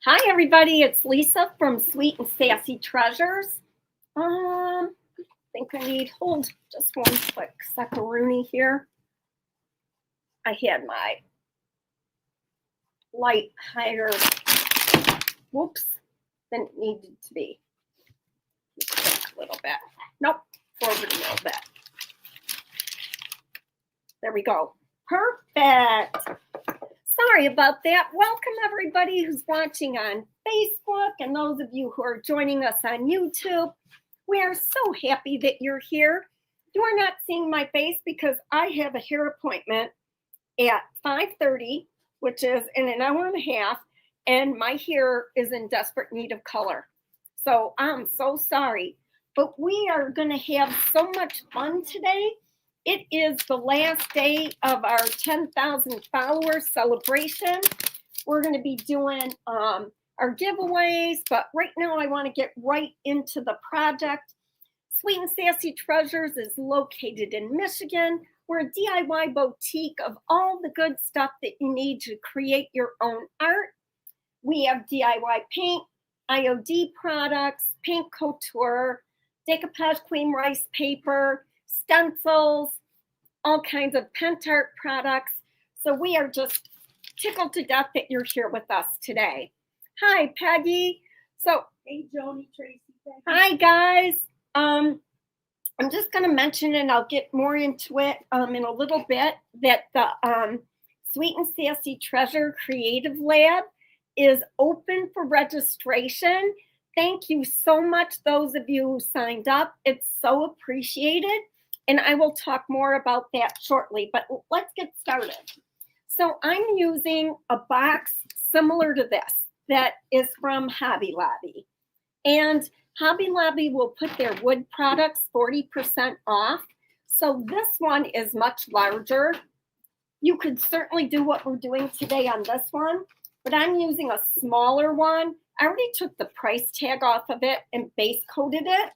Hi everybody, it's Lisa from Sweet and Sassy Treasures. I think I need, hold just one quick second here. I had my light higher, whoops, than it needed to be. Back a little bit. Nope, forward a little bit. There we go. Perfect. Sorry about that. Welcome everybody who's watching on Facebook and those of you who are joining us on YouTube. We are so happy that you're here. You are not seeing my face because I have a hair appointment at 5:30, which is in an hour and a half, and my hair is in desperate need of color. So I'm so sorry, but we are going to have so much fun today. It is the last day of our 10,000 followers celebration. We're going to be doing our giveaways, but right now I want to get right into the project. Sweet and Sassy Treasures is located in Michigan. We're a DIY boutique of all the good stuff that you need to create your own art. We have DIY paint, IOD products, Paint Couture, decoupage cream rice paper, stencils, all kinds of pen art products. So we are just tickled to death that you're here with us today. Hi, Peggy. So, hey, Joni, Tracy. Hi, guys. I'm just going to mention, and I'll get more into it in a little bit, that the Sweet and Sassy Treasure Creative Lab is open for registration. Thank you so much, those of you who signed up. It's so appreciated. And I will talk more about that shortly, but let's get started. So I'm using a box similar to this that is from Hobby Lobby. And Hobby Lobby will put their wood products 40% off. So this one is much larger. You could certainly do what we're doing today on this one, but I'm using a smaller one. I already took the price tag off of it and base coated it.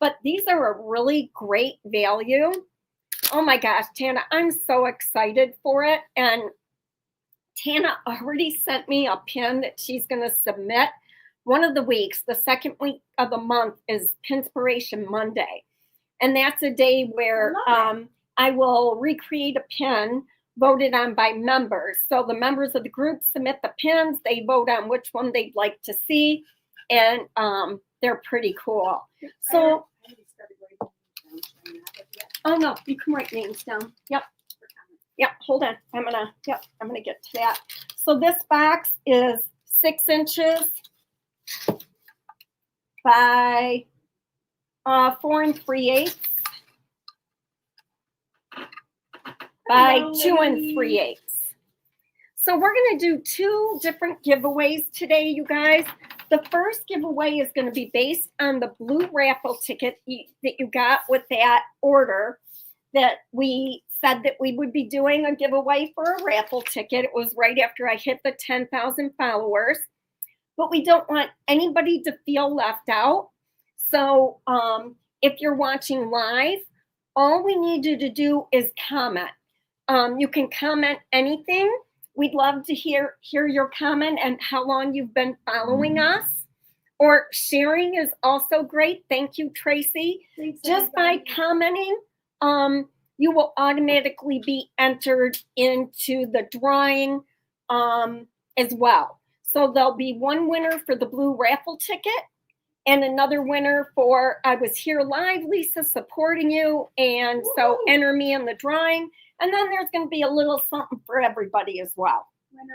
But these are a really great value. Oh my gosh, Tana, I'm so excited for it. And Tana already sent me a pin that she's going to submit. One of the weeks, the second week of the month, is Pinspiration Monday. And that's a day where I will recreate a pin voted on by members. So the members of the group submit the pins. They vote on which one they'd like to see. And they're pretty cool. So, oh no, you can write names down. Yep. Yep, hold on. I'm gonna get to that. So this box is 6 inches by 4 3/8 by 2 3/8. So we're gonna do 2 different giveaways today, you guys. The first giveaway is going to be based on the blue raffle ticket that you got with that order that we said that we would be doing a giveaway for a raffle ticket. It was right after I hit the 10,000 followers, but we don't want anybody to feel left out. So if you're watching live, all we need you to do is comment. You can comment anything. We'd love to hear your comment and how long you've been following us. Or sharing is also great. Thank you, Tracy. Thanks, just by commenting, you will automatically be entered into the drawing as well. So there'll be one winner for the blue raffle ticket and another winner for I was here live, Lisa, supporting you. And so enter me in the drawing. And then there's going to be a little something for everybody as well.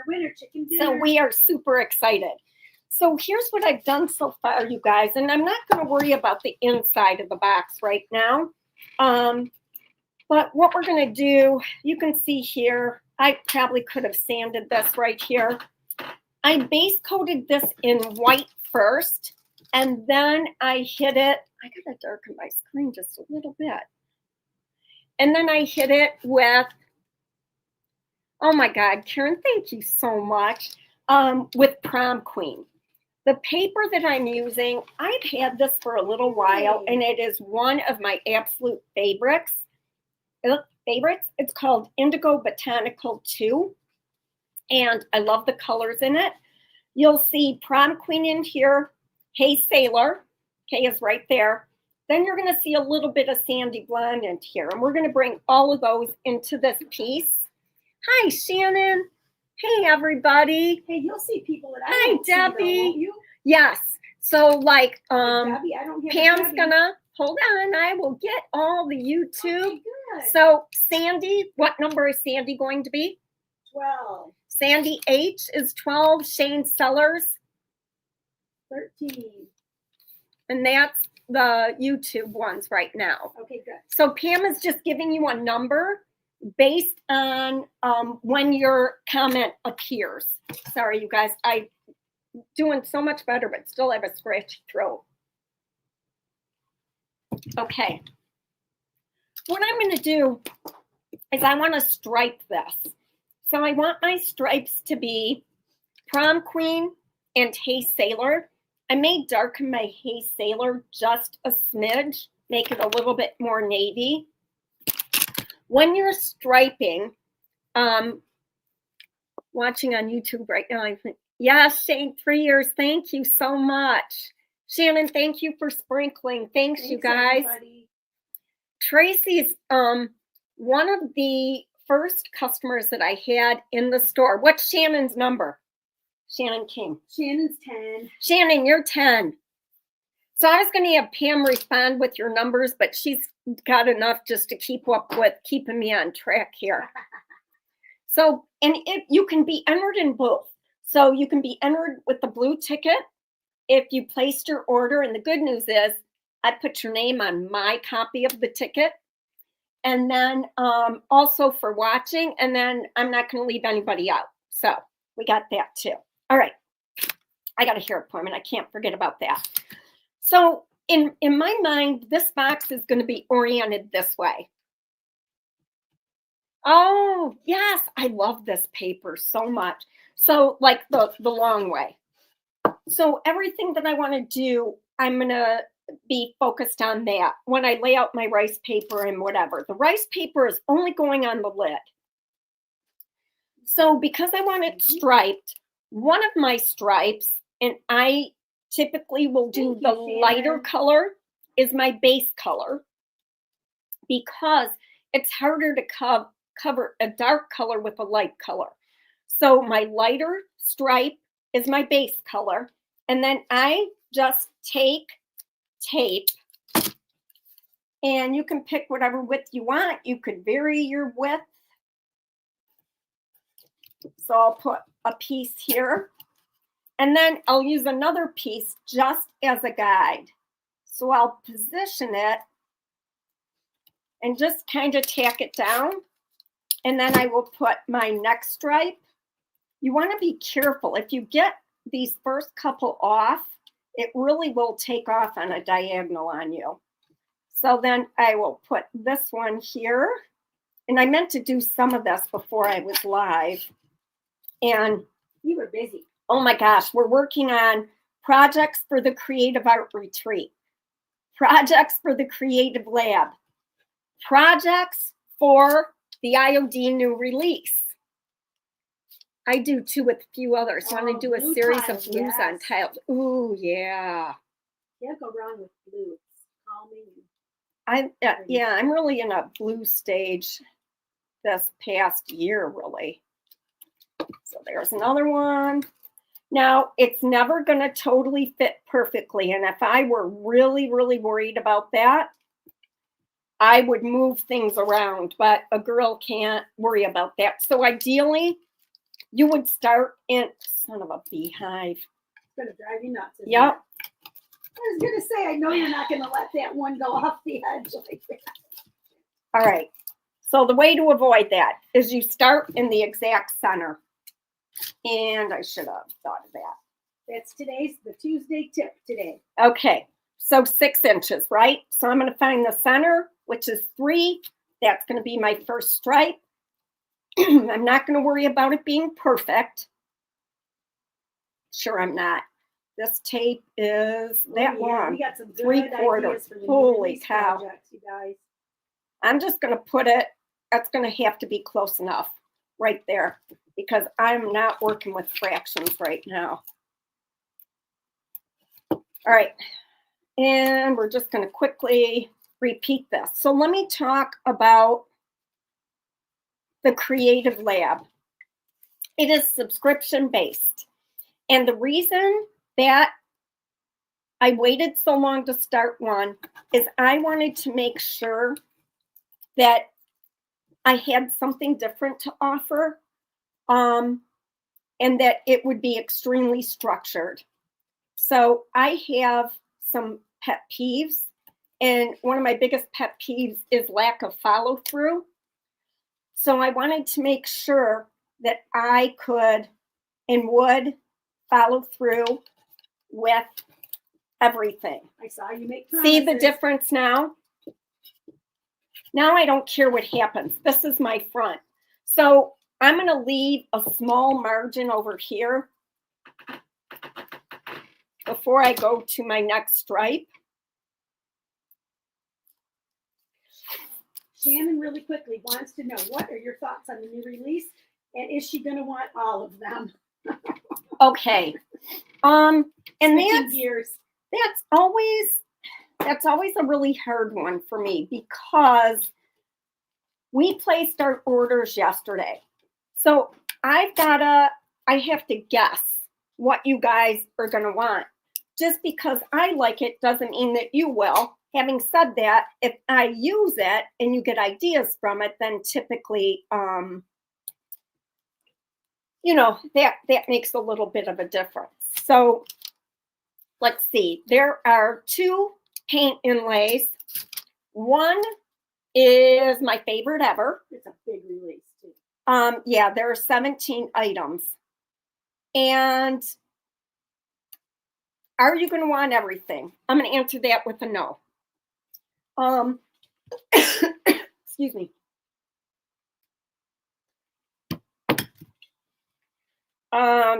Winner, chicken dinner. So we are super excited. So here's what I've done so far, you guys. And I'm not going to worry about the inside of the box right now. But what we're going to do, you can see here, I probably could have sanded this right here. I base coated this in white first. And then I hit it. I got to darken my screen just a little bit. And then I hit it with, oh my God, Karen, thank you so much, with Prom Queen. The paper that I'm using, I've had this for a little while, and it is one of my absolute favorites. It's called Indigo Botanical II, and I love the colors in it. You'll see Prom Queen in here. Hey Sailor. K is right there. Then you're going to see a little bit of Sandy Blonde in here. And we're going to bring all of those into this piece. Hi, Shannon. Hey, everybody. Hey, you'll see people that I Hi, don't see, though, Debbie. won't you? Yes. So like Debbie, I don't have Pam's Debbie. gonna hold on. I will get all the YouTube. Okay, good. So Sandy, what number is Sandy going to be? 12, Sandy H is 12. Shane Sellers, 13. and that's the YouTube ones right now. Okay, good. So Pam is just giving you a number based on when your comment appears. Sorry, you guys, I'm doing so much better, but still have a scratchy throat. Okay. What I'm going to do is I want to stripe this. So I want my stripes to be Prom Queen and Hey Sailor. I may darken my Hey Sailor just a smidge, make it a little bit more navy. When you're striping, watching on YouTube right now, I think, yes, Shane, 3 years. Thank you so much. Shannon, thank you for sprinkling. Thanks you guys. Everybody. Tracy's one of the first customers that I had in the store. What's Shannon's number? Shannon King. Shannon's 10. Shannon, you're 10. So I was going to have Pam respond with your numbers, but she's got enough just to keep up with keeping me on track here. So, and you can be entered in both. So you can be entered with the blue ticket if you placed your order. And the good news is I put your name on my copy of the ticket. And then also for watching. And then I'm not going to leave anybody out. So we got that too. All right. I got a hair appointment. I can't forget about that. So in my mind, this box is going to be oriented this way. Oh, yes. I love this paper so much. So like the long way. So everything that I want to do, I'm going to be focused on that when I lay out my rice paper and whatever. The rice paper is only going on the lid. So because I want it striped, one of my stripes, and I typically will do the lighter color, is my base color because it's harder to cover a dark color with a light color. So my lighter stripe is my base color. And then I just take tape, and you can pick whatever width you want. You could vary your width. So I'll put a piece here, and then I'll use another piece just as a guide. So I'll position it and just kind of tack it down. And then I will put my next stripe. You want to be careful. If you get these first couple off, it really will take off on a diagonal on you. So then I will put this one here. And I meant to do some of this before I was live. And You were busy. oh my gosh, we're working on projects for the Creative Art Retreat, projects for the Creative Lab, projects for the IOD new release. I do too with a few others. I want to do a blue series tiles, of blues on yes. tiles. Ooh, yeah. Can't go wrong with blue. It's calming. I'm really in a blue stage this past year, really. So there's another one. Now, it's never going to totally fit perfectly. And if I were really, really worried about that, I would move things around. But a girl can't worry about that. So ideally, you would start in, son of a beehive. It's going to drive you nuts. isn't Yep. it? I was going to say, I know you're not going to let that one go off the edge like that. All right. So the way to avoid that is you start in the exact center. And I should have thought of that. That's the Tuesday tip today. Okay. So 6 inches, right? So I'm going to find the center, which is 3. That's going to be my first stripe. I'm not going to worry about it being perfect. Sure, I'm not. This tape is that long. We got some good 3/4. ideas for the Holy release cow. projects, you guys. I'm just going to put it, that's going to have to be close enough right there because I'm not working with fractions right now. All right. And we're just going to quickly repeat this. So let me talk about the Creative Lab. It is subscription based. And the reason that I waited so long to start one is I wanted to make sure that I had something different to offer, and that it would be extremely structured. So I have some pet peeves, and one of my biggest pet peeves is lack of follow through. So I wanted to make sure that I could and would follow through with everything. I saw you make promises. See the difference now? Now I don't care what happens. This is my front. So I'm going to leave a small margin over here before I go to my next stripe. Shannon really quickly wants to know, what are your thoughts on the new release? And is she going to want all of them? Okay. And Switching gears. that's always a really hard one for me, because we placed our orders yesterday. So I have to guess what you guys are going to want. Just because I like it doesn't mean that you will. Having said that, if I use it and you get ideas from it, then typically, that makes a little bit of a difference. So let's see. There are 2 paint inlays. One is my favorite ever. It's a big release too. Yeah, there are 17 items. And are you going to want everything? I'm going to answer that with a no. Excuse me.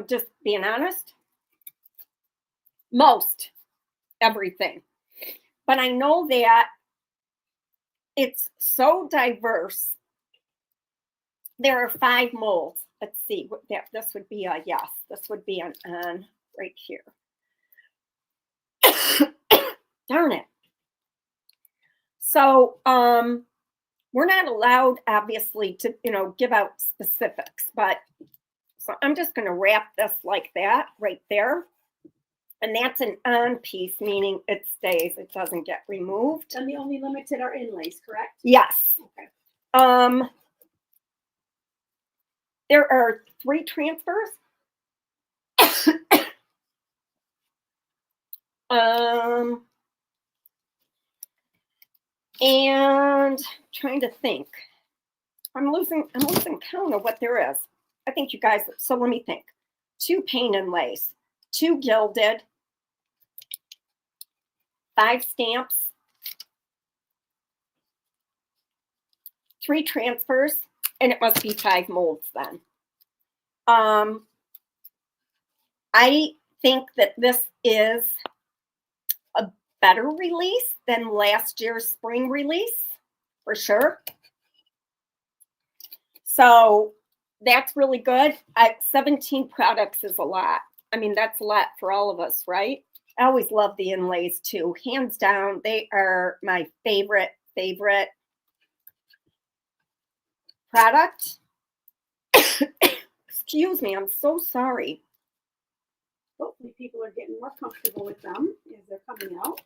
Just being honest, most everything. But I know that it's so diverse. There are 5 molds. Let's see, this would be a yes. This would be an on right here. Darn it. So we're not allowed, obviously, to give out specifics, but so I'm just going to wrap this like that right there. And that's an on piece, meaning it stays, it doesn't get removed. And the only limited are inlays, correct? Yes. Okay. There are 3 transfers. And trying to think. I'm losing count of what there is. I think you guys, so let me think. 2 paint inlays, 2 gilded, 5 stamps, 3 transfers, and it must be 5 molds then. I think that this is a better release than last year's spring release, for sure. So that's really good. 17 products is a lot. I mean, that's a lot for all of us, right? I always love the inlays too. Hands down, they are my favorite product. Excuse me, I'm so sorry. Hopefully people are getting more comfortable with them as they're coming out.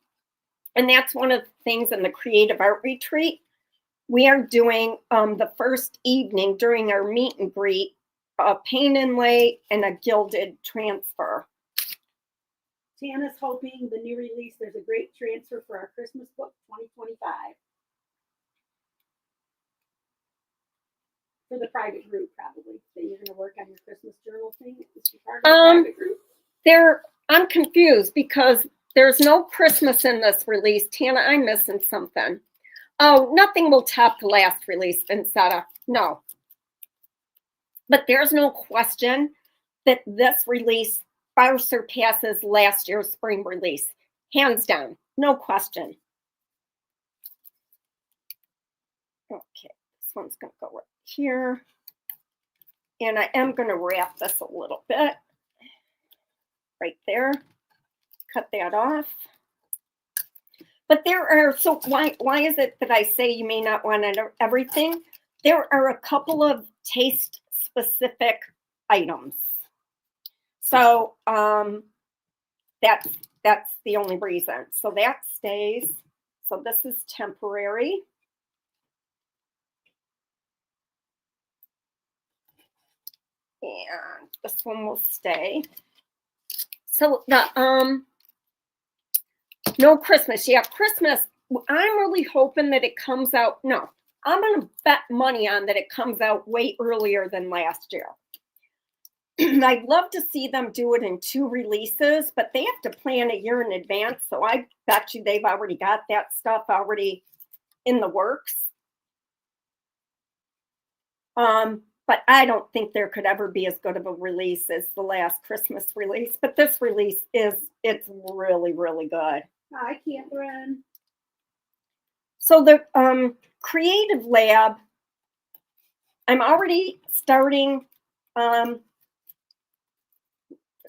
And that's one of the things in the Creative Art Retreat. We are doing the first evening during our meet and greet, a paint inlay and a gilded transfer. Tana's hoping the new release, there's a great transfer for our Christmas book 2025. For the private group, probably. That you're going to work on your Christmas journal thing. Is she part of the private group? I'm confused because there's no Christmas in this release. Tana, I'm missing something. Oh, nothing will top the last release, Vincetta. No. But there's no question that this release far surpasses last year's spring release. Hands down. No question. Okay, this one's going to go right here. And I am going to wrap this a little bit. Right there. cut that off. But there are, so why is it that I say you may not want everything? There are a couple of taste specific items. So that's the only reason. So that stays. So this is temporary. And this one will stay. So the no Christmas. Yeah, Christmas. I'm really hoping that it comes out. No, I'm gonna bet money on that it comes out way earlier than last year. I'd love to see them do it in 2 releases, but they have to plan a year in advance. So I bet you they've already got that stuff already in the works. But I don't think there could ever be as good of a release as the last Christmas release. But this release it's really, really good. Hi, Catherine. So the Creative Lab, I'm already starting.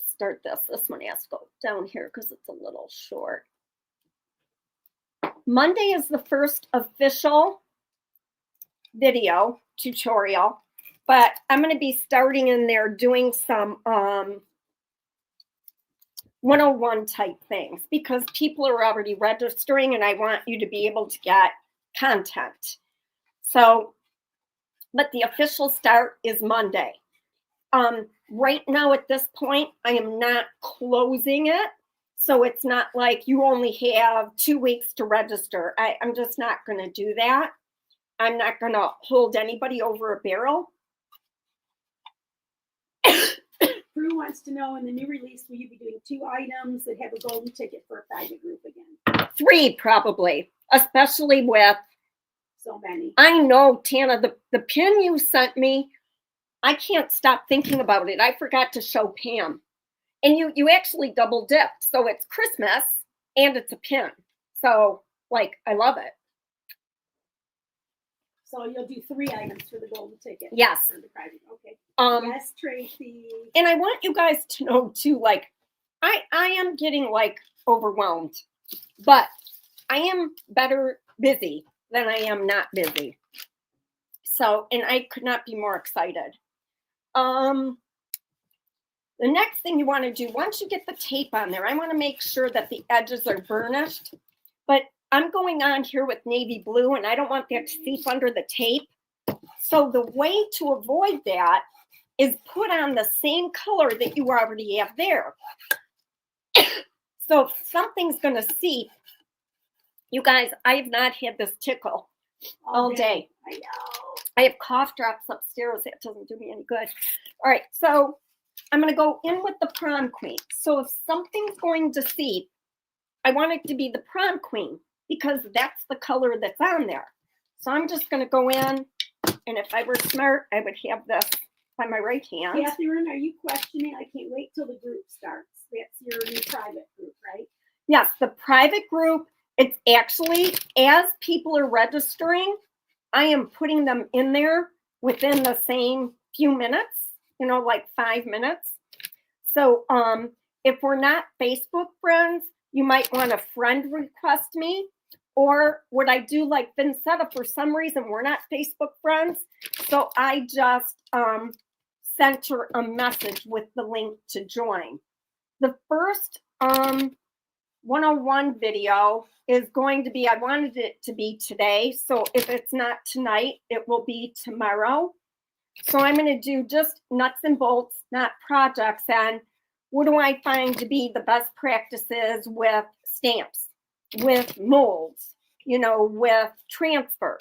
Start this. This one has to go down here because it's a little short. Monday is the first official video tutorial, but I'm going to be starting in there doing some 101 type things because people are already registering and I want you to be able to get content. So, but the official start is Monday. Right now at this point, I am not closing it. So it's not like you only have 2 weeks to register. I'm just not going to do that. I'm not going to hold anybody over a barrel. Prue wants to know, in the new release, will you be doing 2 items that have a golden ticket for a private group again? 3 probably, especially with so many. I know, Tana, the pin you sent me, I can't stop thinking about it. I forgot to show Pam. And you actually double dipped. So it's Christmas and it's a pin. So, like, I love it. So you'll do 3 items for the golden ticket. Yes. For the private. Okay. Yes, Tracy. And I want you guys to know too, like, I am getting like overwhelmed, but I am better busy than I am not busy. So, and I could not be more excited. The next thing you want to do, once you get the tape on there, I want to make sure that the edges are burnished, but I'm going on here with navy blue and I don't want that to seep under the tape. So the way to avoid that is put on the same color that you already have there. So if something's going to seep, you guys, I have not had this tickle all day. I know. I have cough drops upstairs. That doesn't do me any good. All right, so I'm going to go in with the Prom Queen. So if something's going to seep, I want it to be the Prom Queen because that's the color that's on there. So I'm just going to go in, and if I were smart, I would have this by my right hand. Catherine, are you questioning? I can't wait till the group starts. That's your new private group, right? Yes, the private group, it's actually, as people are registering, I am putting them in there within the same few minutes, like 5 minutes. So if we're not Facebook friends, you might want a friend request me. Or what I do, like Vincetta, for some reason, we're not Facebook friends. So I just sent her a message with the link to join. The first 101 video is going to be, I wanted it to be today. So if it's not tonight, it will be tomorrow. So I'm going to do just nuts and bolts, not projects. And what do I find to be the best practices with stamps, with molds, with transfers.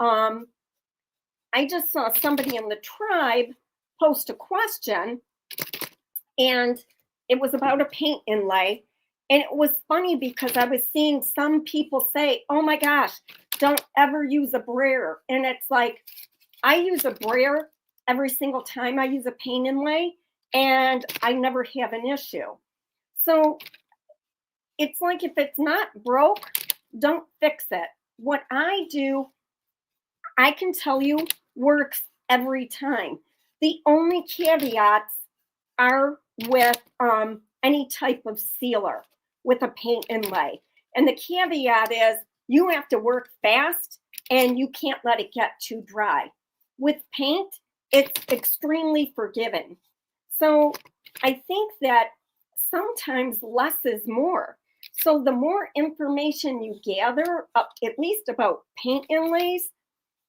I just saw somebody in the tribe post a question, and it was about a paint inlay. And it was funny because I was seeing some people say, oh my gosh, don't ever use a brayer. And it's like, I use a brayer every single time I use a paint inlay, and I never have an issue. So it's like, if it's not broke, don't fix it. What I do, I can tell you, works every time. The only caveats are with any type of sealer. with a paint inlay. And the caveat is you have to work fast and you can't let it get too dry. With paint, it's extremely forgiving. So I think that sometimes less is more. So the more information you gather, at least about paint inlays,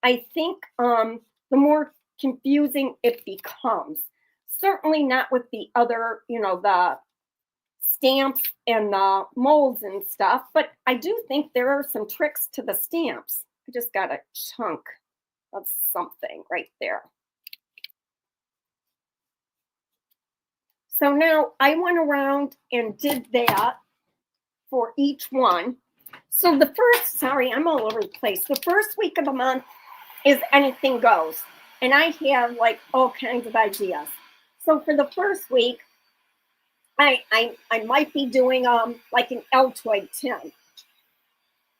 I think the more confusing it becomes. Certainly not with the other, the stamps and the molds and stuff, but I do think there are some tricks to the stamps. I just got a chunk of something right there. So now I went around and did that for each one. So the first, sorry, I'm all over the place. The first week of the month is anything goes. And I have like all kinds of ideas. So for the first week, I might be doing like an Altoid tin.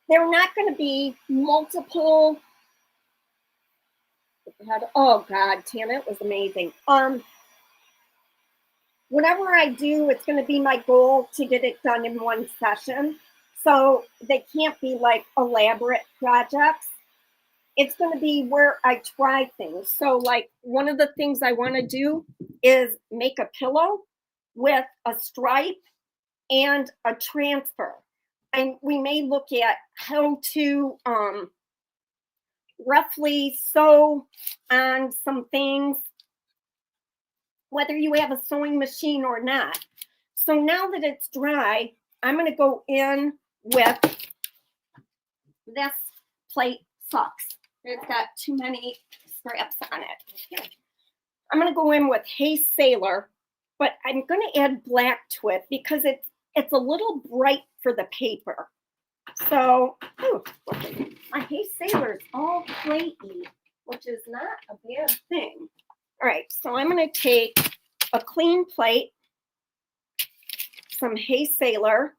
They're not going to be multiple. Oh God, Tana, it was amazing. Whatever I do, it's going to be my goal to get it done in one session. So they can't be like elaborate projects. It's going to be where I try things. So like one of the things I want to do is make a pillow with a stripe and a transfer. And we may look at how to roughly sew on some things, whether you have a sewing machine or not. So now that it's dry, I'm going to go in with this plate sucks. It's got too many scraps on it. I'm going to go in with Hey Sailor, but I'm going to add black to it because it's a little bright for the paper. So, my Hey Sailor's all platey, which is not a bad thing. All right, so I'm going to take a clean plate, some Hey Sailor,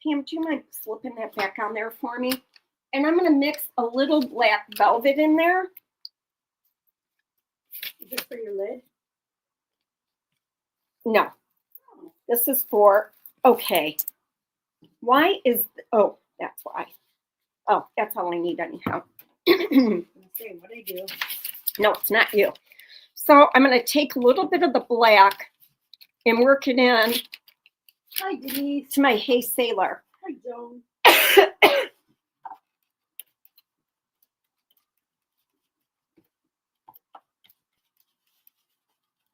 Pam, do you mind slipping that back on there for me? And I'm going to mix a little black velvet in there. Is this for your lid? No, this is for, okay. Why is, oh, that's why. Oh, that's all I need anyhow. Say what I do. No, it's not you. So I'm going to take a little bit of the black and work it in. Hi, Denise. To my Hey Sailor. Hi, Joan.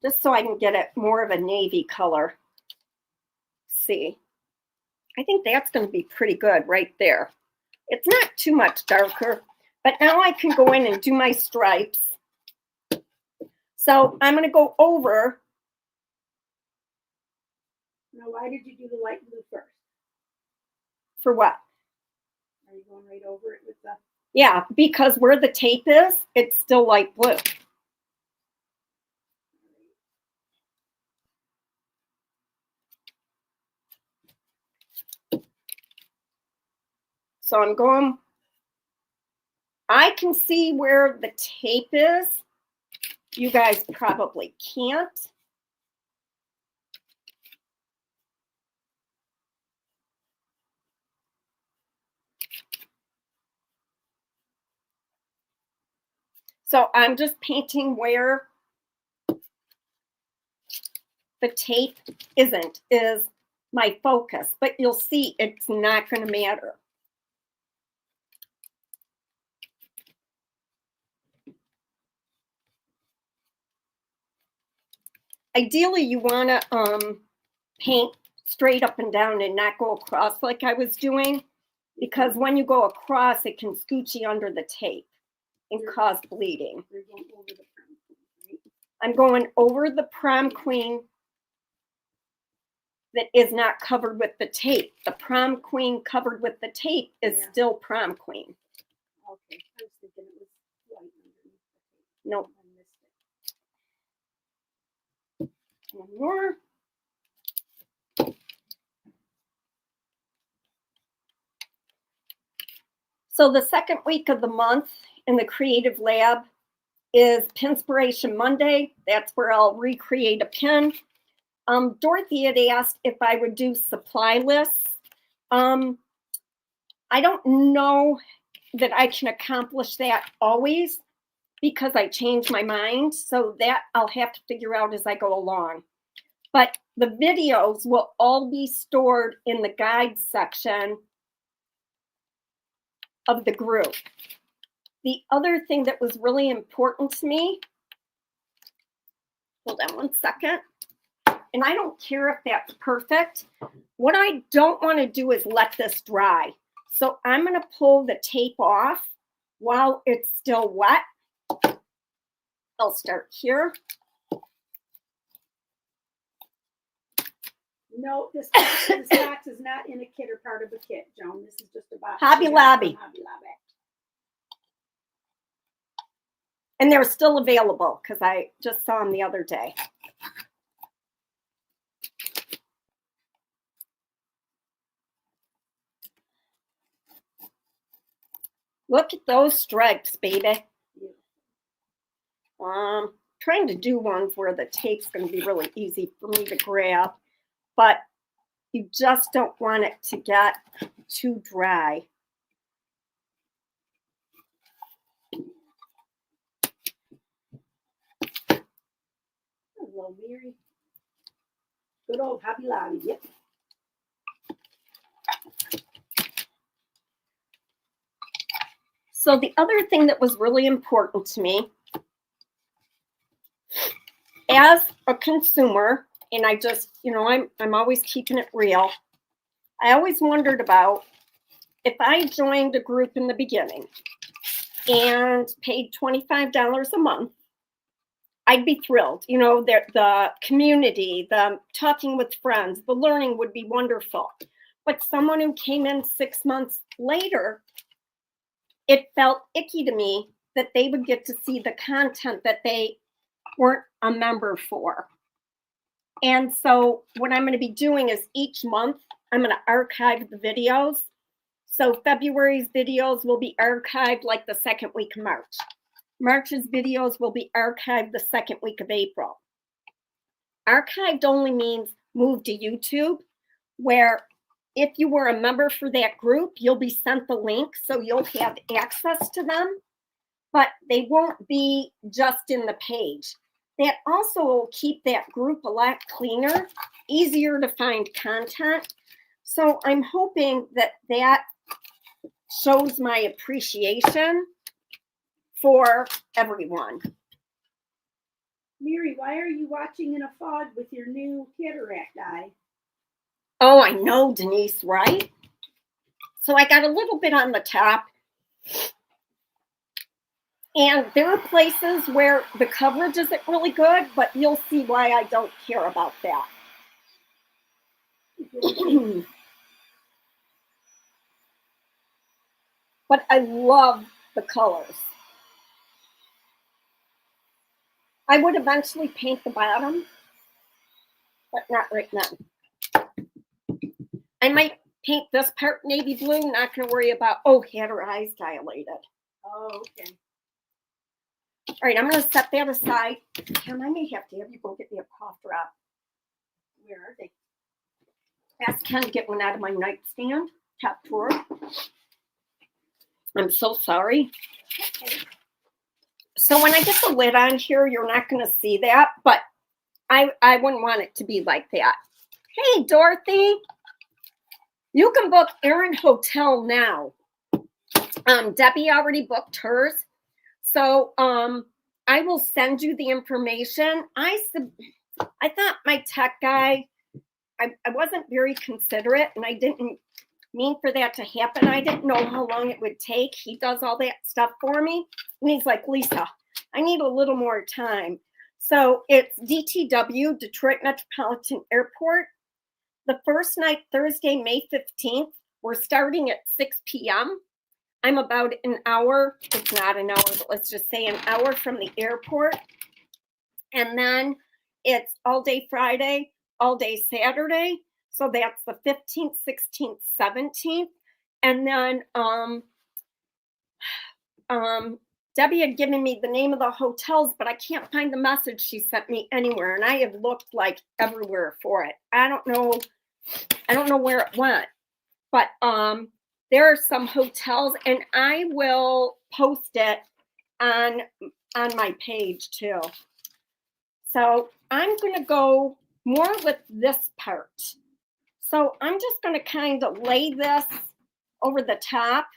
Just so I can get it more of a navy color. See, I think that's going to be pretty good right there. It's not too much darker, but now I can go in and do my stripes. So I'm going to go over. Now, why did you do the light blue first? For what? Are you going right over it with the? Yeah, because where the tape is, it's still light blue. So I'm going, I can see where the tape is. You guys probably can't. So I'm just painting where the tape isn't, is my focus, but you'll see it's not going to matter. Ideally, you want to paint straight up and down and not go across like I was doing, because when you go across, it can scoochie under the tape and cause bleeding. You're going over the Prom Queen, right? I'm going over the Prom Queen that is not covered with the tape. The Prom Queen covered with the tape is still Prom Queen. Okay, I was thinking it was white underneath the tape. Nope. I missed it. One more. So the second week of the month in the Creative Lab is Pinspiration Monday. That's where I'll recreate a pin. Dorothy had asked if I would do supply lists. I don't know that I can accomplish that always because I change my mind. So that I'll have to figure out as I go along. But the videos will all be stored in the guide section of the group. The other thing that was really important to me, hold on one second, and I don't care if that's perfect. What I don't want to do is let this dry. So I'm going to pull the tape off while it's still wet. I'll start here. No, this box is not in a kit or part of a kit, Joan. This is just a box. Hobby Lobby. Hobby Lobby. And they're still available because I just saw them the other day. Look at those stripes, baby. Trying to do ones where the tape's going to be really easy for me to grab, but you just don't want it to get too dry. Hello, Mary. Good old Hobby Lobby, yep. So the other thing that was really important to me as a consumer, and I just, I'm always keeping it real. I always wondered about if I joined a group in the beginning and paid $25 a month, I'd be thrilled. The community, the talking with friends, the learning would be wonderful. But someone who came in 6 months later, it felt icky to me that they would get to see the content that they weren't a member for. And so what I'm going to be doing is each month, I'm going to archive the videos. So February's videos will be archived like the second week of March. March's videos will be archived the second week of April. Archived only means moved to YouTube, where if you were a member for that group, you'll be sent the link, so you'll have access to them, but they won't be just in the page. That also will keep that group a lot cleaner, easier to find content. So I'm hoping that that shows my appreciation for everyone. Mary, why are you watching in a fog with your new cataract eye? Oh, I know, Denise, right? So I got a little bit on the top. And there are places where the coverage isn't really good, but you'll see why I don't care about that. But I love the colors. I would eventually paint the bottom, but not right now. I might paint this part navy blue, not going to worry about, had her eyes dilated. Oh, okay. All right, I'm going to set that aside. Kim, I may have to have you go get me a cough drop. Where are they? Ask Ken to get one out of my nightstand, top drawer. I'm so sorry. Okay. So when I get the lid on here, you're not going to see that, but I wouldn't want it to be like that. Hey, Dorothy. You can book Erin Hotel now. Debbie already booked hers. So I will send you the information. I thought my tech guy, I wasn't very considerate, and I didn't mean for that to happen. I didn't know how long it would take. He does all that stuff for me. And he's like, Lisa, I need a little more time. So it's DTW, Detroit Metropolitan Airport. The first night, Thursday, May 15th, we're starting at 6 p.m. I'm about an hour, it's not an hour, but let's just say an hour from the airport. And then it's all day Friday, all day Saturday. So that's the 15th, 16th, 17th. And then Debbie had given me the name of the hotels, but I can't find the message she sent me anywhere. And I have looked like everywhere for it. I don't know where it went. But there are some hotels, and I will post it on my page too. So I'm going to go more with this part. So I'm just going to kind of lay this over the top.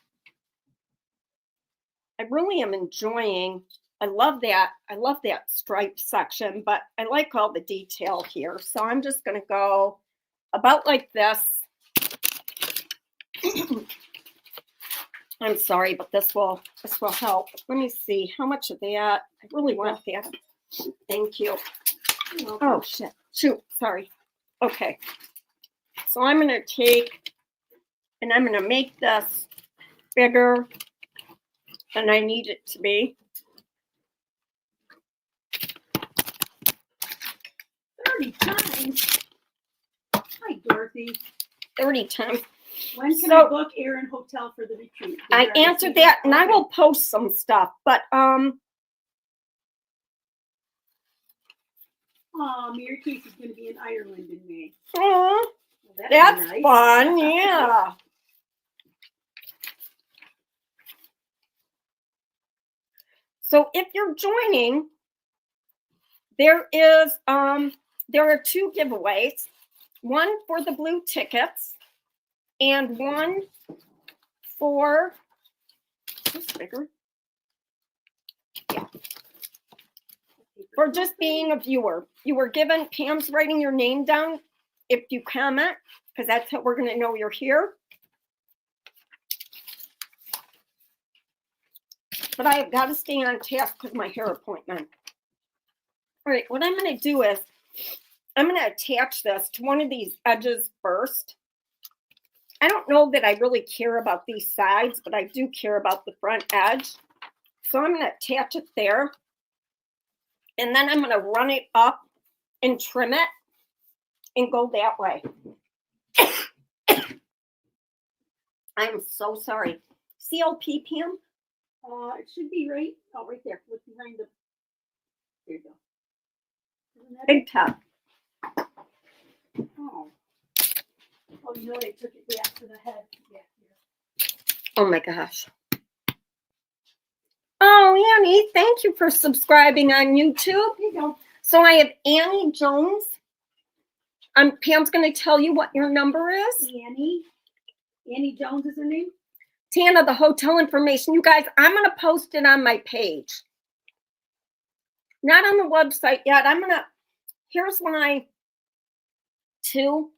I really am enjoying, I love that stripe section, but I like all the detail here. So I'm just going to go about like this. I'm sorry, but this will help. Let me see how much of that. I really want that. Thank you. Oh shit. Shoot. Sorry. Okay. So I'm going to take and I'm going to make this bigger than I need it to be. 30 times. Hi, Dorothy. 30 times. When can I book Erin Hotel for the retreat? I answered that, and I will post some stuff. But Oh, Mary Casey's going to be in Ireland in May. Well, Well, that's nice. fun. Yeah. So if you're joining, there are 2 giveaways. One for the blue tickets and one for this bigger. Yeah. For just being a viewer. You were given, Pam's writing your name down if you comment, because that's how we're going to know you're here. But I have got to stay on task because my hair appointment. All right, what I'm going to do is I'm going to attach this to one of these edges first. I don't know that I really care about these sides, but I do care about the front edge. So I'm going to attach it there. And then I'm going to run it up and trim it and go that way. I'm so sorry. CLP, Pam? It should be right there. Look behind the. There you go. Big top. Oh, you know they took it back to the head. Yeah, Oh my gosh. Oh, Annie, thank you for subscribing on YouTube. There you go. So I have Annie Jones. Pam's going to tell you what your number is. Annie Jones is her name. Tana, the hotel information. You guys, I'm going to post it on my page. Not on the website yet. Here's my 2.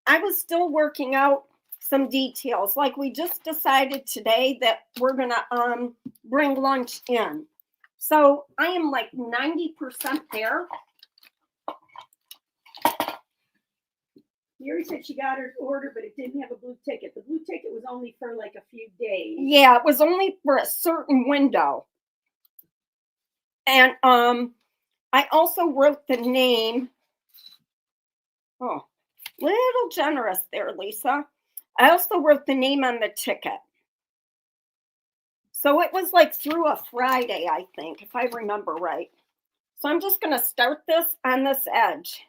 I was still working out some details. Like we just decided today that we're going to bring lunch in. So I am like 90% there. Mary said she got her order, but it didn't have a blue ticket. The blue ticket was only for like a few days. Yeah, it was only for a certain window. And I also wrote the name. Oh, little generous there, Lisa. I also wrote the name on the ticket. So it was like through a Friday, I think, if I remember right. So I'm just going to start this on this edge.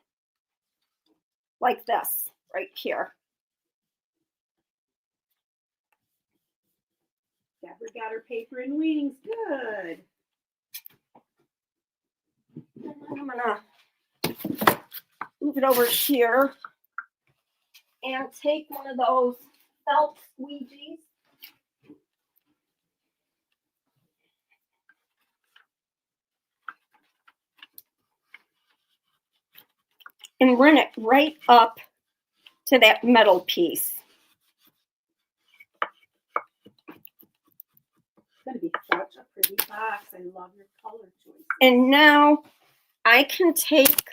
Like this, right here. Deborah got her paper and wings. Good. And I'm gonna move it over here and take one of those felt squeegees. And run it right up to that metal piece. It's going to be such a pretty box. I love your color choice. And now I can take,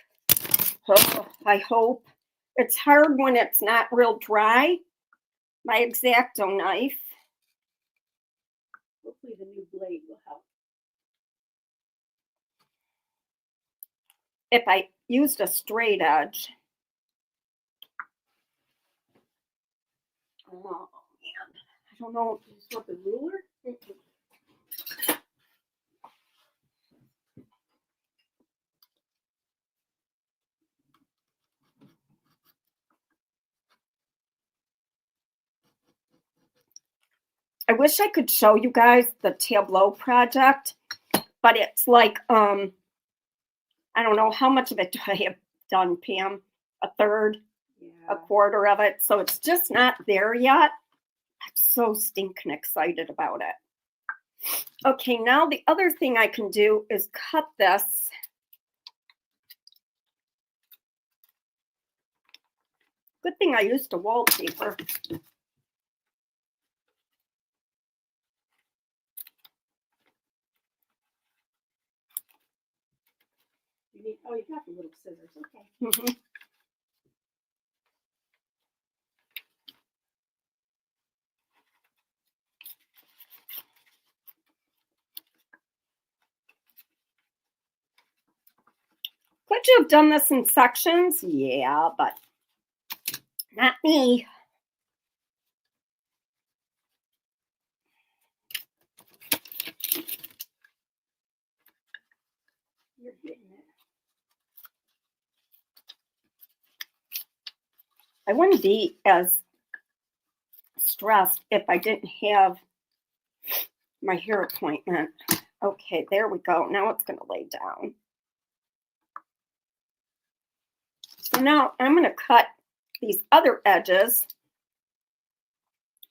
I hope, it's hard when it's not real dry, my X-Acto knife. Hopefully the new blade will help. If I used a straight edge. Oh, man. I don't know. You just want the ruler? I wish I could show you guys the Tableau project, but it's like, I don't know how much of it I have done, Pam. A third, a quarter of it. So it's just not there yet. I'm so stinking excited about it. Okay, now the other thing I can do is cut this. Good thing I used a wallpaper. Oh, you got the little scissors. Okay. Mm-hmm. Could you have done this in sections? Yeah, but not me. You're getting it. I wouldn't be as stressed if I didn't have my hair appointment. Okay, there we go. Now it's going to lay down. So now I'm going to cut these other edges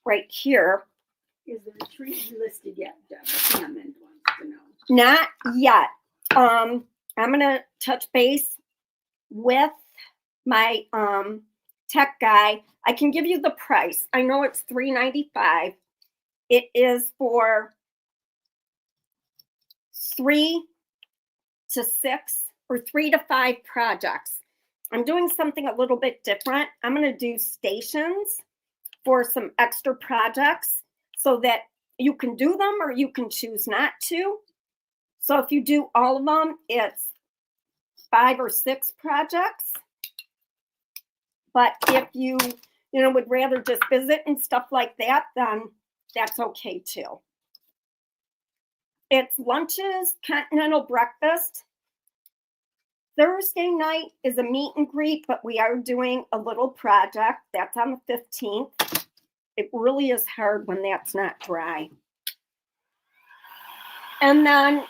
right here. Is the retreat listed yet, Deb? Hammond wants to know. Not yet. I'm going to touch base with my tech guy. I can give you the price. I know it's $3.95. It is for 3 to 6 or 3 to 5 projects. I'm doing something a little bit different. I'm going to do stations for some extra projects so that you can do them or you can choose not to. So if you do all of them, it's 5 or 6 projects. But if you would rather just visit and stuff like that, then that's okay too. It's lunches, continental breakfast. Thursday night is a meet and greet, but we are doing a little project. That's on the 15th. It really is hard when that's not dry. And then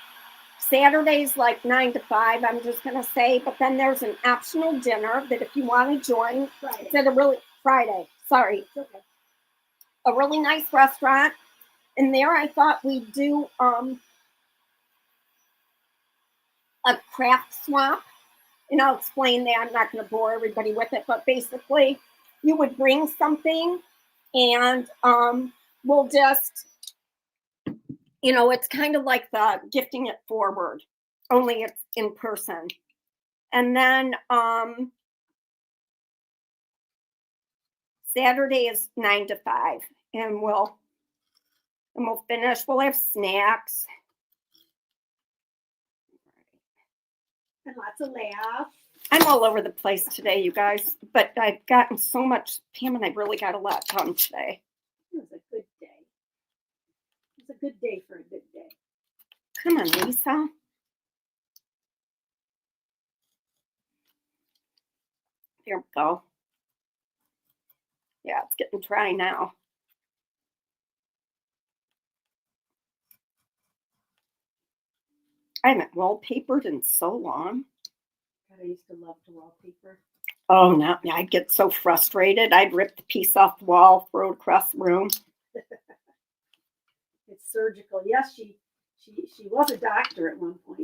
Saturday's like 9 to 5, I'm just going to say. But then there's an optional dinner that if you want to join, it's at a really, Friday, sorry. Okay. A really nice restaurant. And there I thought we'd do a craft swap. And I'll explain that. I'm not going to bore everybody with it. But basically, you would bring something and we'll just, it's kind of like the gifting it forward, only it's in person. And then Saturday is 9 to 5. And we'll finish. We'll have snacks. And lots of laughs. I'm all over the place today, you guys, but I've gotten so much, Pam, and I really got a lot done today. It was a good day. It was a good day for a good day. Come on, Lisa. There we go. Yeah, it's getting dry now. I haven't wallpapered in so long. God, I used to love to wallpaper. Oh, no, I'd get so frustrated. I'd rip the piece off the wall, throw it across the room. It's surgical. Yes, she was a doctor at one point,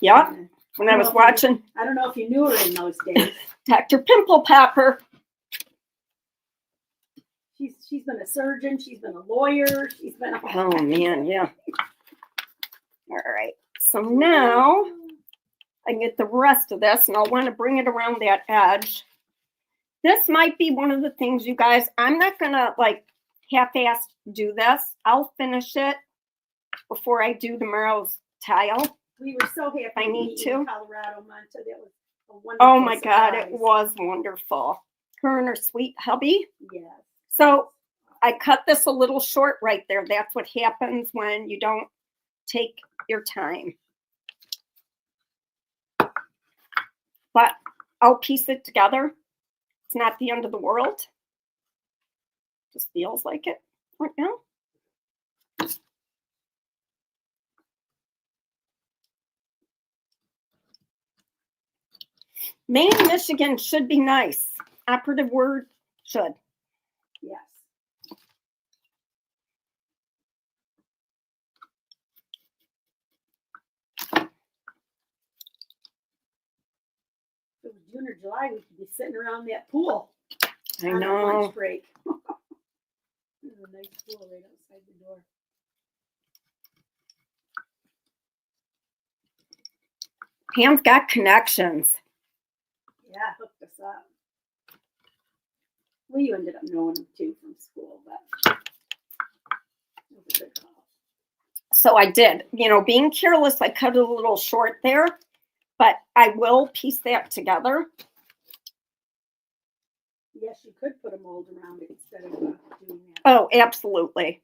Yeah, when I was watching. I don't know if you knew her in those days. Dr. Pimple Popper. She's been a surgeon. She's been a lawyer. She's been a... Oh, man, yeah. All right. So now I can get the rest of this, and I'll want to bring it around that edge. This might be one of the things, you guys, I'm not going to like half-ass do this. I'll finish it before I do tomorrow's tile. We were so happy I need to. In Colorado, Monta. That was a wonderful Oh my surprise. God, it was wonderful. Her and her sweet hubby. Yes. So I cut this a little short right there. That's what happens when you don't take your time. But I'll piece it together. It's not the end of the world. Just feels like it right now. Maine, Michigan should be nice. Operative word, should. Yes. If it was June or July, we could be sitting around that pool. I on our know. lunch break. There's a nice pool right outside the door. Pam's got connections. Yeah, hooked us up. Well, you ended up knowing him too from school, but it was a good call. So I did. You know, being careless, I cut it a little short there, but I will piece that together. Yes, you could put a mold around it instead of doing that. Oh, absolutely.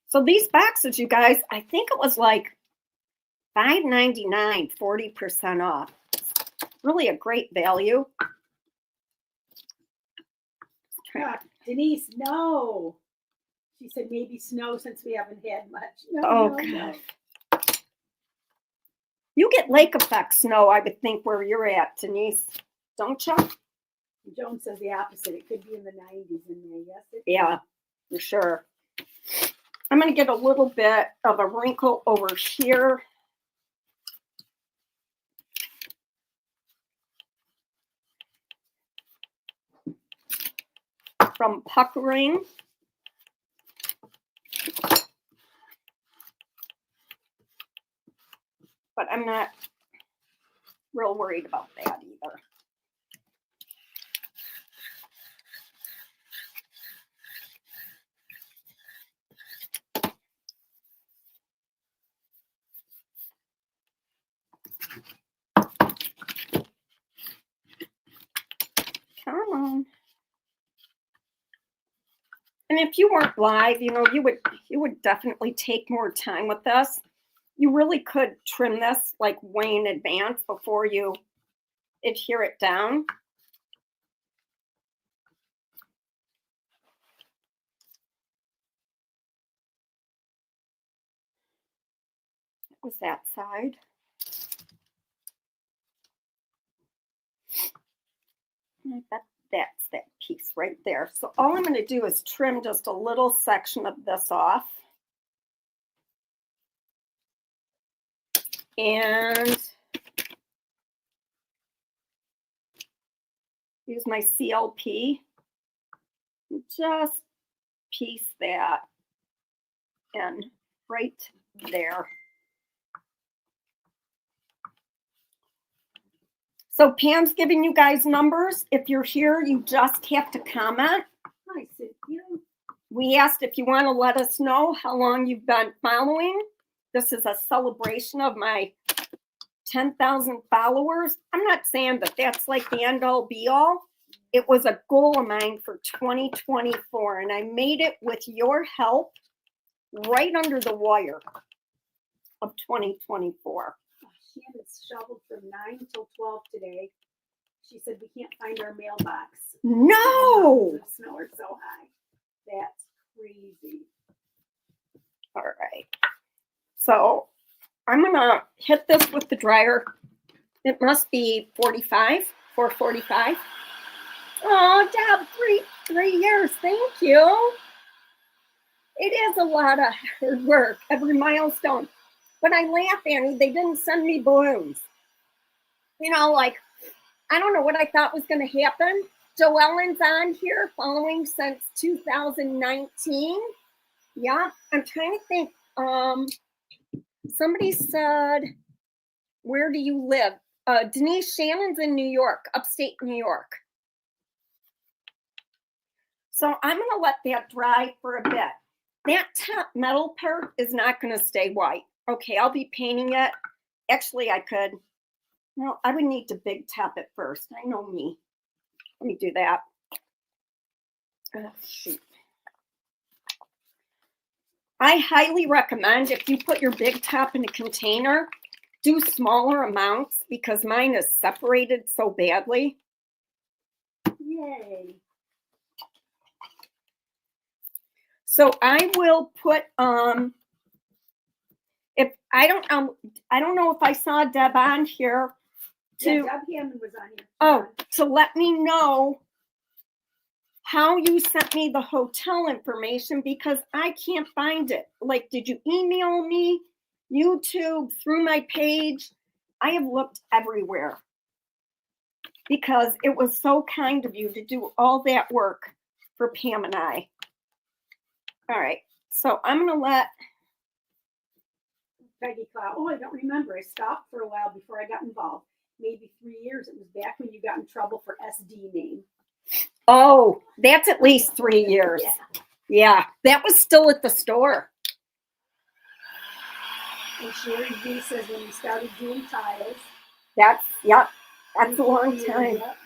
So these boxes, you guys, I think it was like $5.99, 40% off. Really a great value. Denise, no. She said maybe snow since we haven't had much. No, Oh, no, no. God. You get lake effect snow, I would think, where you're at, Denise. Don't you? Joan says the opposite. It could be in the 90s in May. Yes, it Yeah, for sure. I'm going to get a little bit of a wrinkle over here. From puckering. But I'm not real worried about that either. Come on. And if you weren't live, you know, you would definitely take more time with this. You really could trim this like way in advance before you adhere it down. That was that side. I bet that's that piece right there. So all I'm going to do is trim just a little section of this off. And use my CLP. Just piece that in right there. So Pam's giving you guys numbers. If you're here, you just have to comment. Hi, Cynthia. We asked if you want to let us know how long you've been following. This is a celebration of my 10,000 followers. I'm not saying that that's like the end all be all. It was a goal of mine for 2024, and I made it with your help right under the wire of 2024. Shannon's shoveled from 9 until 12 today. She said we can't find our mailbox. No! The snow is so high. That's crazy. All right. So I'm going to hit this with the dryer. It must be 445. Oh, Deb, three years. Thank you. It is a lot of hard work, every milestone. But I laugh, Annie, they didn't send me balloons. You know, like, I don't know what I thought was going to happen. Joellen's on here following since 2019. Yeah, I'm trying to think. Somebody said, where do you live? Denise, Shannon's in New York, upstate New York. So I'm going to let that dry for a bit. That top metal part is not going to stay white. Okay, I'll be painting it. Actually, I could. Well, I would need to big tap it first. I know me. Let me do that. Oh, shoot. I highly recommend if you put your big top in a container, do smaller amounts because mine is separated so badly. Yay. So I will put, if I don't know if I saw Deb on here Yeah, to, Deb Hammond was on here. oh, to let me know how you sent me the hotel information, because I can't find it. Like, did you email me, YouTube, through my page? I have looked everywhere because it was so kind of you to do all that work for Pam and I. All right, so I'm gonna let Peggy Cloud. Oh, I don't remember. I stopped for a while before I got involved. Maybe 3 years. It was back when you got in trouble for SD name. Oh, that's at least 3 years. Yeah, that was still at the store. And Sherry B says when we started doing tiles. That's a long time. Yep.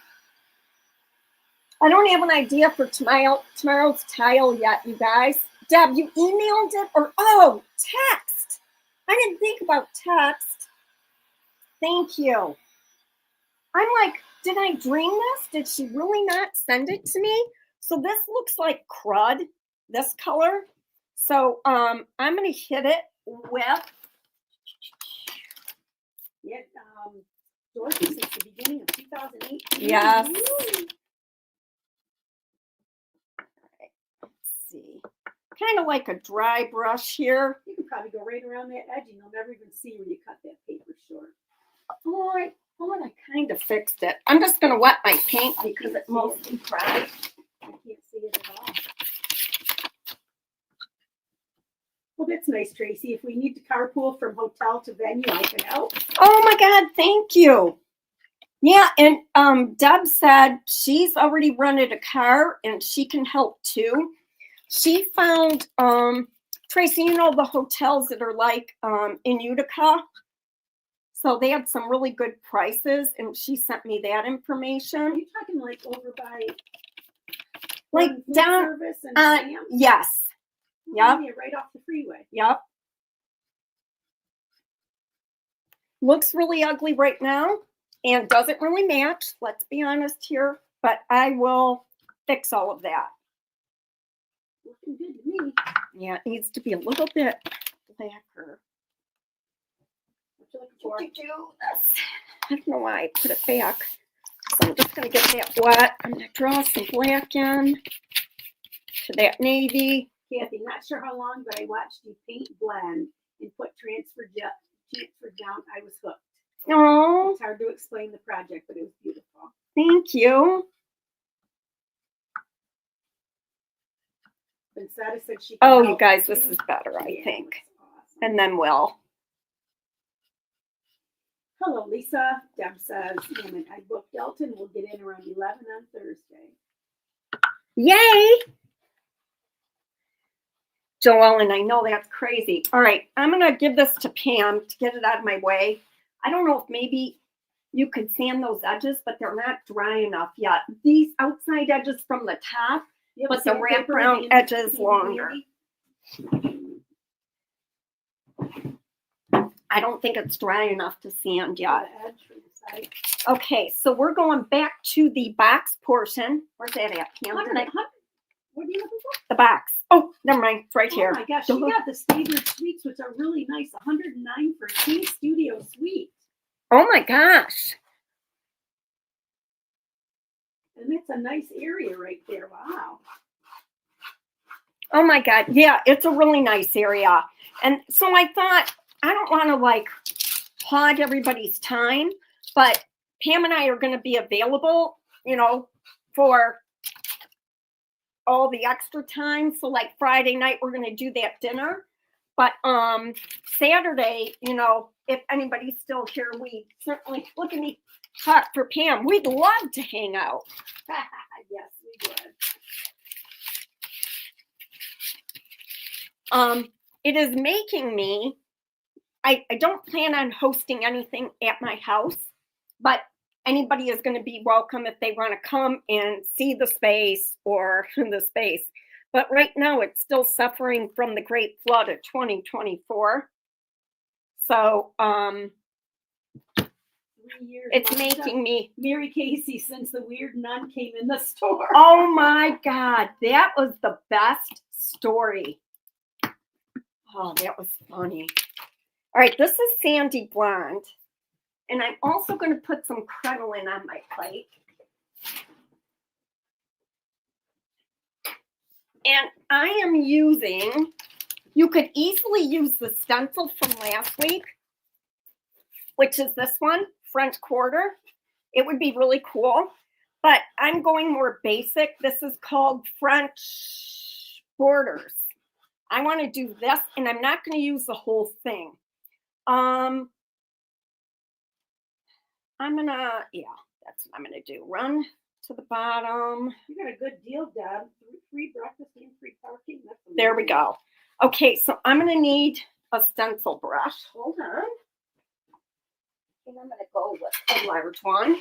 I don't have an idea for tomorrow's tile yet, you guys. Deb, you emailed it, or oh, text. I didn't think about text. Thank you. I'm like, did I dream this? Did she really not send it to me? So this looks like crud, this color. So I'm gonna hit it with. Yeah, Dorothy since the beginning of 2008. Yes. Woo. Let's see. Kind of like a dry brush here. You can probably go right around that edge and you'll never even see where you cut that paper short. Oh, I kind of fixed it. I'm just gonna wet my paint because it mostly dried. I can't see it at all. Well, that's nice, Tracy. If we need to carpool from hotel to venue, I can help. Oh my God, thank you. Yeah, and Deb said she's already rented a car and she can help too. She found Tracy, you know the hotels that are like in Utica. So they had some really good prices, and she sent me that Are information. you talking like over by Like food down, service and Sam's? yes, Oh, yep. yeah, right off the freeway. Yep. Looks really ugly right now and doesn't really match. Let's be honest here, but I will fix all of that. Looking good to me. Yeah, it needs to be a little bit blacker. What you looking for? To do this. I don't know why I put it back. So I'm just going to get that wet. I'm going to draw some black in to that navy. Kathy, not sure how long, but I watched you paint blend and put transfer down. I was hooked. Oh, It's hard to explain the project, but it was beautiful. thank you. Vincetta said she. Oh, you guys, this is better, I Yeah, think. it was awesome. And then we'll. Hello, Lisa. Deb says, I booked Delton. We'll get in around 11 on Thursday. Yay! Joelle, and I know that's crazy. All right, I'm going to give this to Pam to get it out of my way. I don't know if maybe you could sand those edges, but they're not dry enough yet. These outside edges from the top, but the wraparound edges longer. I don't think it's dry enough to sand yet. Okay, so we're going back to the box portion. Where's that at, Pam? What are you looking for? The box. Oh, never mind. It's right here. Oh my gosh, she got the Staggered Suites, which are really nice. 109 for a king studio suite. Oh my gosh. And that's a nice area right there. Wow. Oh my God. Yeah, it's a really nice area. And so I thought, I don't want to like hog everybody's time, but Pam and I are going to be available, you know, for all the extra time. So like Friday night, we're going to do that dinner. But Saturday, you know, if anybody's still here, we certainly, look at me talk for Pam. We'd love to hang out. Yes, we would. It is making me, I don't plan on hosting anything at my house, but anybody is going to be welcome if they want to come and see the space or the space. But right now it's still suffering from the great flood of 2024. So 3 3 years. It's Mom, making me. Mary Casey, since the weird nun came in the store. Oh my God, that was the best story. Oh, that was funny. All right, this is Sandy Blonde. And I'm also going to put some crinoline on my plate. And I am using, you could easily use the stencil from last week, which is this one, French Quarter. It would be really cool, but I'm going more basic. This is called French Borders. I want to do this, and I'm not going to use the whole thing. I'm gonna, yeah, that's what I'm gonna do. Run to the bottom. You got a good deal, Deb. Free breakfast and free parking. That's amazing. There we go. Okay, so I'm gonna need a stencil brush. Hold on. And I'm gonna go with a large one.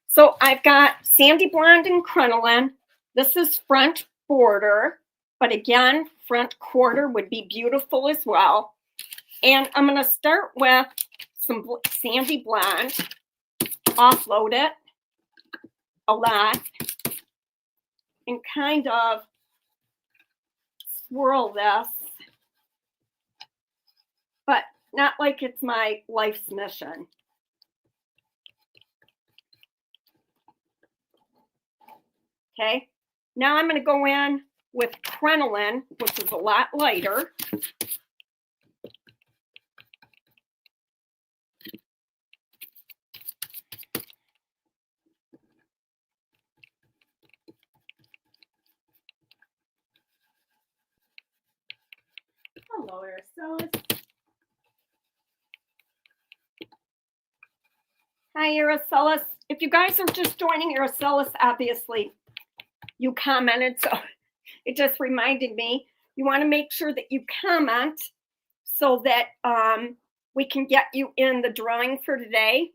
So I've got Sandy Blonde and crinoline. This is French Border, but again, French Quarter would be beautiful as well. And I'm gonna start with some Sandy Blonde, offload it a lot, and kind of swirl this, but not like it's my life's mission. Okay, now I'm going to go in with crinoline, which is a lot lighter. Hello, Araceli. Hi, Araceli. If you guys are just joining Araceli, obviously you commented, so it just reminded me. You want to make sure that you comment so that we can get you in the drawing for today.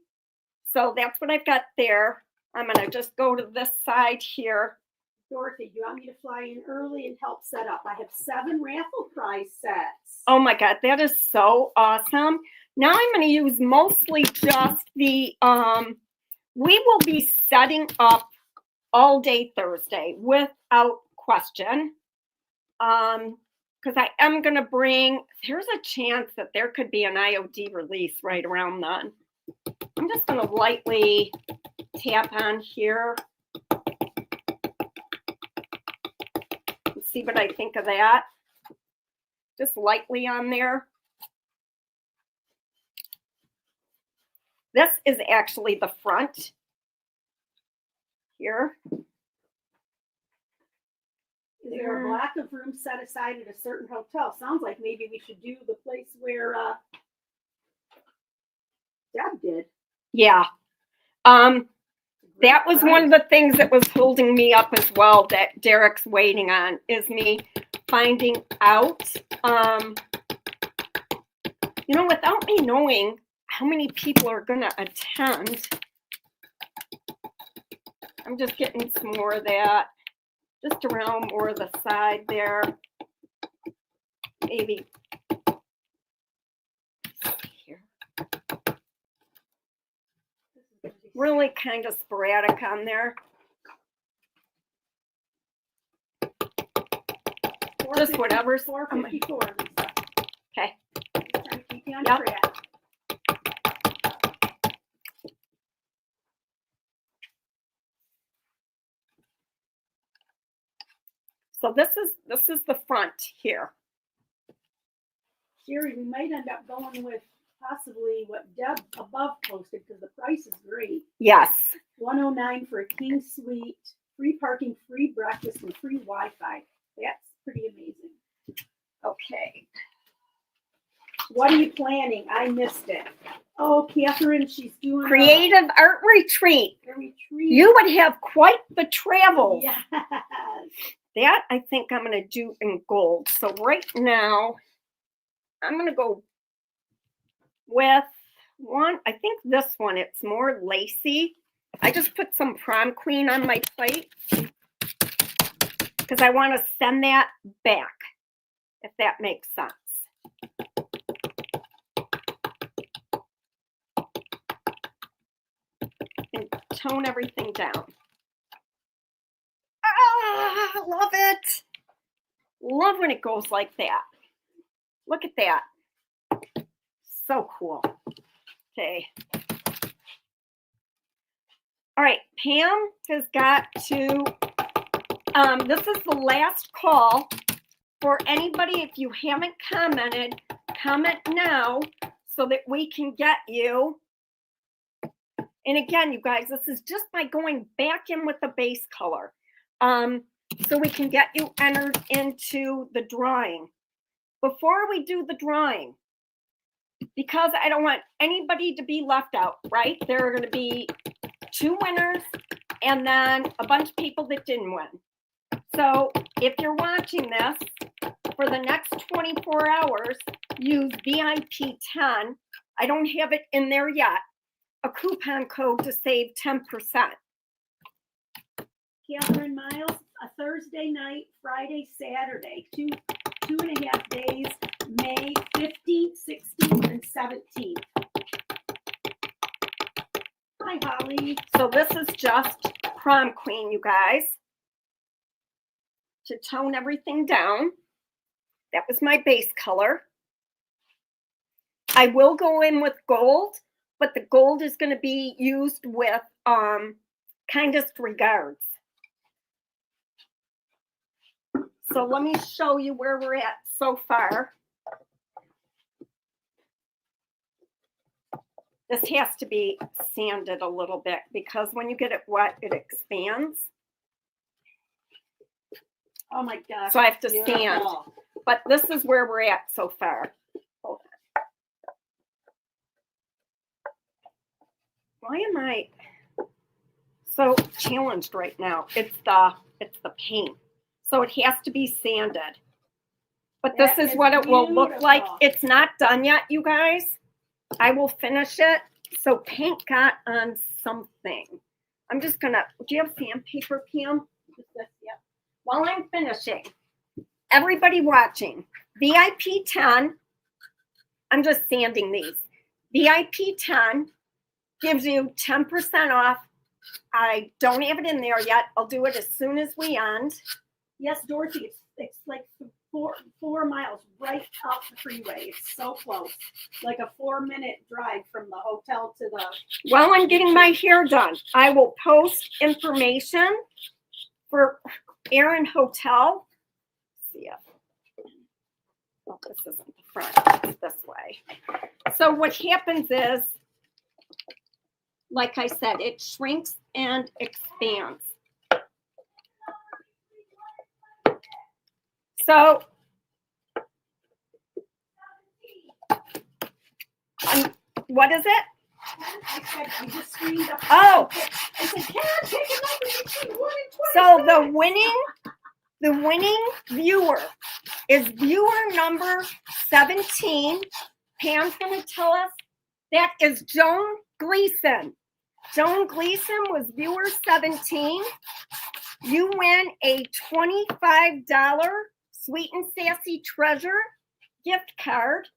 So that's what I've got there. I'm going to just go to this side here. Dorothy, do you want me to fly in early and help set up? I have 7 raffle prize sets. Oh my God, that is so awesome. Now I'm going to use mostly just the, we will be setting up all day Thursday without question. Because I am going to bring, there's a chance that there could be an IOD release right around then. I'm just going to lightly tap on here. See what I think of that. Just lightly on there. This is actually the front here. Is there a block of room set aside at a certain hotel? Sounds like maybe we should do the place where Deb did. Yeah. That was one of the things that was holding me up as well, that Derek's waiting on, is me finding out, you know, without me knowing how many people are going to attend. I'm just getting some more of that, just around more of the side there. Maybe here. Really kind of sporadic on there. Just whatever. 454. Okay. Trying to keep you on Yep. track. So this is the front here. Sherry, we might end up going with possibly what Deb above posted because the price is great. Yes. $109 for a king suite, free parking, free breakfast, and free Wi-Fi. That's pretty amazing. Okay. What are you planning? I missed it. Oh, Catherine, she's doing Creative art retreat. a retreat. You would have quite the travel. Yes. That I think I'm going to do in gold. So right now, I'm going to go with one. I think this one, it's more lacy. I just put some Prom Queen on my plate because I want to send that back, if that makes sense. tone everything down. Ah, love it. Love when it goes like that. Look at that. So cool. Okay. All right, Pam has got to, this is the last call for anybody. If you haven't commented, comment now so that we can get you. And again, you guys, this is just by going back in with the base color. So we can get you entered into the drawing. Before we do the drawing, because I don't want anybody to be left out, right? There are going to be 2 winners and then a bunch of people that didn't win. So if you're watching this for the next 24 hours, use VIP 10. I don't have it in there yet. A coupon code to save 10%. Catherine Miles, a Thursday night, Friday, Saturday, 2.5 days, May 15th, 16th, and 17th. Hi, Holly. So this is just Prom Queen, you guys. To tone everything down. That was my base color. I will go in with gold, but the gold is going to be used with Kindest Regards. So let me show you where we're at so far. This has to be sanded a little bit because when you get it wet, it expands. Oh my gosh. So I have to sand. But this is where we're at so far. Hold on. Why am I so challenged right now? It's the paint. So it has to be sanded. But this is what it will look like. It's not done yet, you guys. I will finish it. So paint got on something. I'm just gonna, do you have sandpaper, Pam? Yeah. While I'm finishing, everybody watching, VIP 10, I'm just sanding these. VIP 10 gives you 10% off. I don't have it in there yet. I'll do it as soon as we end. Yes, Dorothy, it's like 4 miles right off the freeway. It's so close. Like a 4-minute drive from the hotel to the... While I'm getting my hair done, I will post information for Erin Hotel. See ya. Oh, this isn't the front. It's this way. So what happens is, like I said, it shrinks and expands. So what is it? I said, you just screamed up. Oh. I said, Karen, take a number between 1 So and 20. the winning viewer is viewer number 17. Pam's going to tell us that is Joan Gleason. Joan Gleason was viewer 17. You win a $25 Sweet and Sassy Treasure gift card.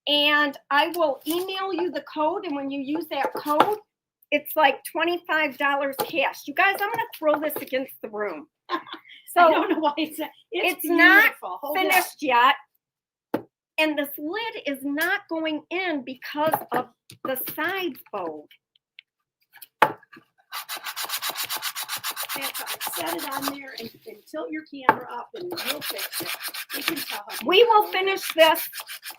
And I will email you the code. And when you use that code, it's like $25 cash. You guys, I'm going to throw this against the room. So I don't know why it's not finished yet. And this lid is not going in because of the side fold. Set it on there and tilt your camera up and we'll fix it. We can tell how We will finish this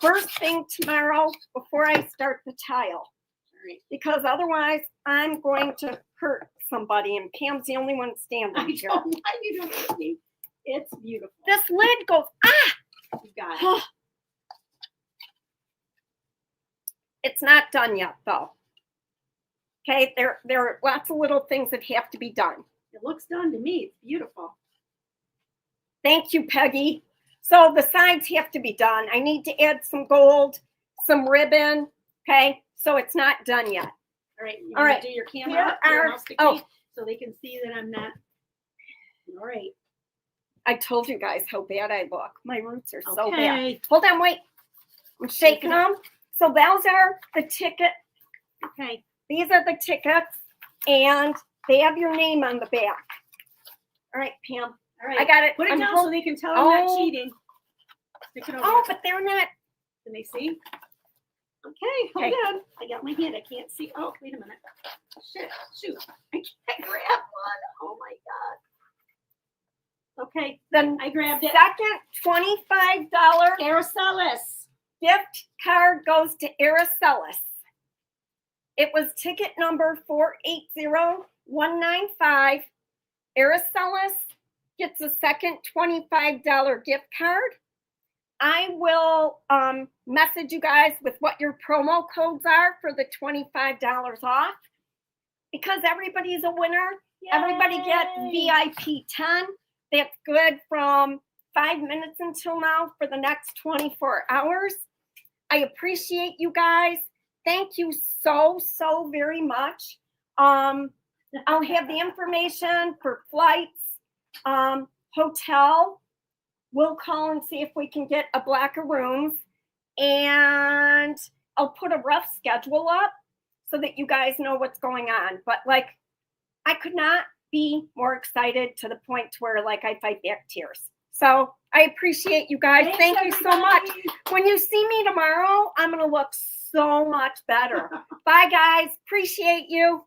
first thing tomorrow before I start the tile. Right. Because otherwise I'm going to hurt somebody and Pam's the only one standing I here. don't want you to hurt me. It's beautiful. This lid goes, You got it. It's not done yet though. Okay, there are lots of little things that have to be done. It looks done to me. It's beautiful. Thank you, Peggy. So the sides have to be done. I need to add some gold, some ribbon. Okay, so it's not done yet. All right. You All right. Do your camera up so they can see that I'm not. All right. I told you guys how bad I look. My roots are so bad. Okay. Hold on, wait. I'm shaking them. So those are the ticket. Okay. These are the tickets. and they have your name on the back. All right, Pam. All right. I got it. Put it I'm down hol- so they can tell I'm not Oh. cheating. Stick it over Oh, there. but they're not. Can they see? Okay, hold Okay. on. I got my hand. I can't see. Oh, wait a minute. Shit. Shoot. I can't grab one. Oh my God. Okay. The I grabbed it. second $25 Aracelis. gift card goes to Aracelis. It was ticket number 480195. Aracelis gets a second $25 gift card. I will message you guys with what your promo codes are for the $25 off, because everybody's a winner. Yay. Everybody gets VIP 10. That's good from 5 minutes until now for the next 24 hours. I appreciate you guys. Thank you so very much. I'll have the information for flights, hotel. We'll call and see if we can get a block of rooms, and I'll put a rough schedule up so that you guys know what's going on. But like, I could not be more excited to the point where like I fight back tears. So I appreciate you guys. Thanks, Thank you so much. everybody. When you see me tomorrow, I'm going to look so much better. Bye, guys. Appreciate you.